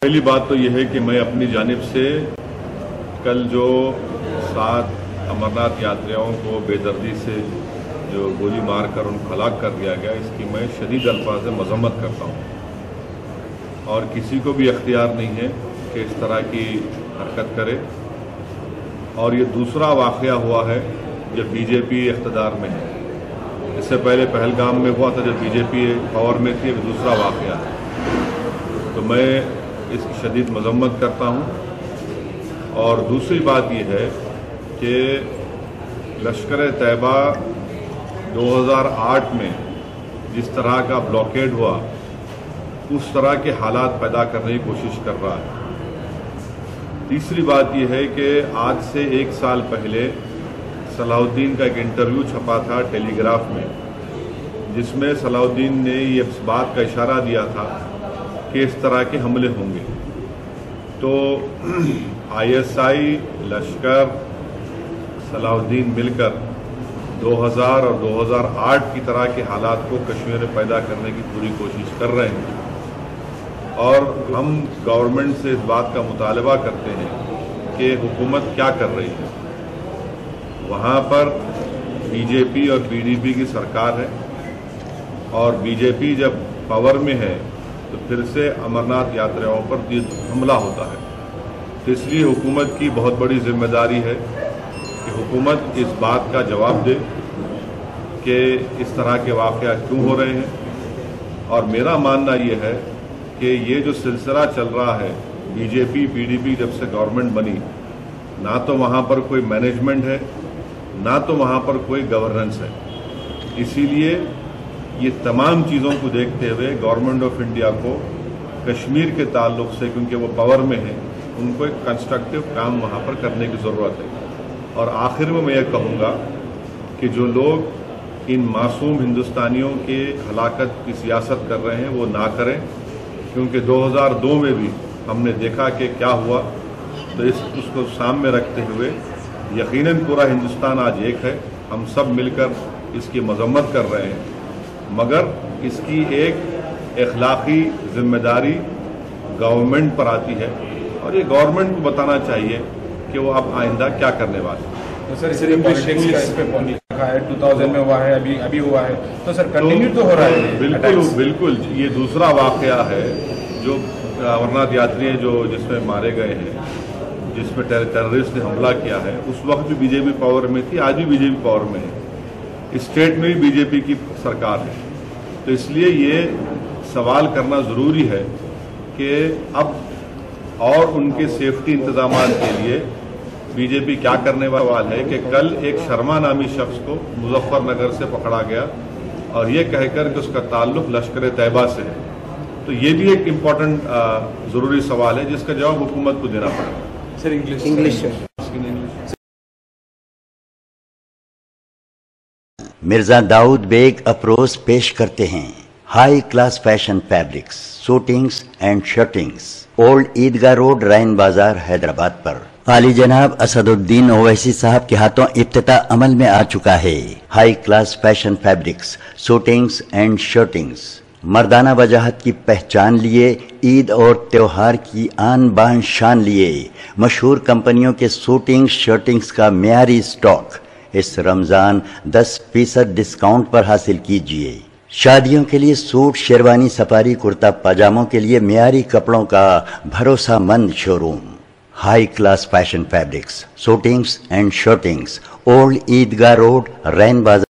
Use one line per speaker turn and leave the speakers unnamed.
पहली बात तो यह है कि मैं अपनी जानिब से कल जो 7 अमरनाथ यात्रियों को बेदर्दी से जो गोली मार कर उनको हलाक कर दिया गया, इसकी मैं शदीद अल्फाज में मजम्मत करता हूँ और किसी को भी अख्तियार नहीं है कि इस तरह की हरकत करे। और ये दूसरा वाक़या हुआ है जब बीजेपी इख्तिदार में है। इससे पहले पहलगाम में हुआ था जब बीजेपी पावर में थी, दूसरा वाक़या है। तो मैं इसकी शदीद मजम्मत करता हूँ। और दूसरी बात यह है कि लश्कर तैयबा 2008 में जिस तरह का ब्लॉकेड हुआ, उस तरह के हालात पैदा करने की कोशिश कर रहा है। तीसरी बात यह है कि आज से 1 साल पहले सलाहुद्दीन का एक इंटरव्यू छपा था टेलीग्राफ में, जिसमें सलाहुद्दीन ने ये बात का इशारा दिया था कि इस तरह के हमले होंगे। तो ISI, लश्कर, सलाहुद्दीन मिलकर 2000 और 2008 की तरह के हालात को कश्मीर में पैदा करने की पूरी कोशिश कर रहे हैं। और हम गवर्नमेंट से इस बात का मुतालबा करते हैं कि हुकूमत क्या कर रही है। वहाँ पर बीजेपी और PDP की सरकार है और बीजेपी जब पावर में है तो फिर से अमरनाथ यात्रियों पर हमला होता है। तो इसलिए हुकूमत की बहुत बड़ी जिम्मेदारी है कि हुकूमत इस बात का जवाब दे कि इस तरह के वाक़या क्यों हो रहे हैं। और मेरा मानना यह है कि ये जो सिलसिला चल रहा है, बीजेपी PDP जब से गवर्नमेंट बनी, ना तो वहाँ पर कोई मैनेजमेंट है, ना तो वहाँ पर कोई गवर्नेंस है। इसीलिए ये तमाम चीज़ों को देखते हुए गवर्नमेंट ऑफ इंडिया को कश्मीर के ताल्लुक से, क्योंकि वो पावर में है, उनको एक कंस्ट्रक्टिव काम वहाँ पर करने की ज़रूरत है। और आखिर में मैं ये कहूँगा कि जो लोग इन मासूम हिंदुस्तानियों के हलाकत की सियासत कर रहे हैं वो ना करें, क्योंकि 2002 में भी हमने देखा कि क्या हुआ। तो उसको सामने रखते हुए यकीनन पूरा हिंदुस्तान आज एक है, हम सब मिलकर इसकी मजम्मत कर रहे हैं, मगर इसकी एक इखलाकी जिम्मेदारी गवर्नमेंट पर आती है और ये गवर्नमेंट को बताना चाहिए कि वो अब आइंदा क्या करने वाले हैं।
तो सर इस पे रखा है 2000 में हुआ है, अभी हुआ है, तो सर कंटिन्यू तो हो रहा है।
बिल्कुल ये दूसरा वाक़या है जो अमरनाथ यात्री जो जिसमें मारे गए हैं, जिसमें टेररिस्ट ने हमला किया है। उस वक्त भी बीजेपी पावर में थी, आज भी बीजेपी पावर में है, स्टेट में भी बीजेपी की सरकार है। तो इसलिए ये सवाल करना ज़रूरी है कि अब और उनके सेफ्टी इंतजाम के लिए बीजेपी क्या करने वाला है कि कल एक शर्मा नामी शख्स को मुजफ्फरनगर से पकड़ा गया और ये कहकर कि उसका ताल्लुक लश्कर तैयबा से है। तो ये भी एक इम्पोर्टेंट ज़रूरी सवाल है जिसका जवाब हुकूमत को देना पड़ेगा।
Sir English
Mirza Daud Baig approach पेश करते हैं high class fashion fabrics, suitings and shirtings, old Eidgah road, Rain Bazaar, Hyderabad पर। आली जनाब असदुद्दीन ओवैसी साहब के हाथों इफ्तिताह अमल में आ चुका है। High class fashion fabrics, suitings and shirtings, मर्दाना वजाहत की पहचान लिए, ईद और त्योहार की आन बान शान लिए मशहूर कंपनियों के शूटिंग शर्टिंग्स का मियारी स्टॉक इस रमजान 10% डिस्काउंट पर हासिल कीजिए। शादियों के लिए सूट, शेरवानी, सफारी, कुर्ता पाजामों के लिए मियारी कपड़ों का भरोसामंद showroom. High class fashion fabrics, suitings and shirtings, old Eidgah road, Rain बाजार।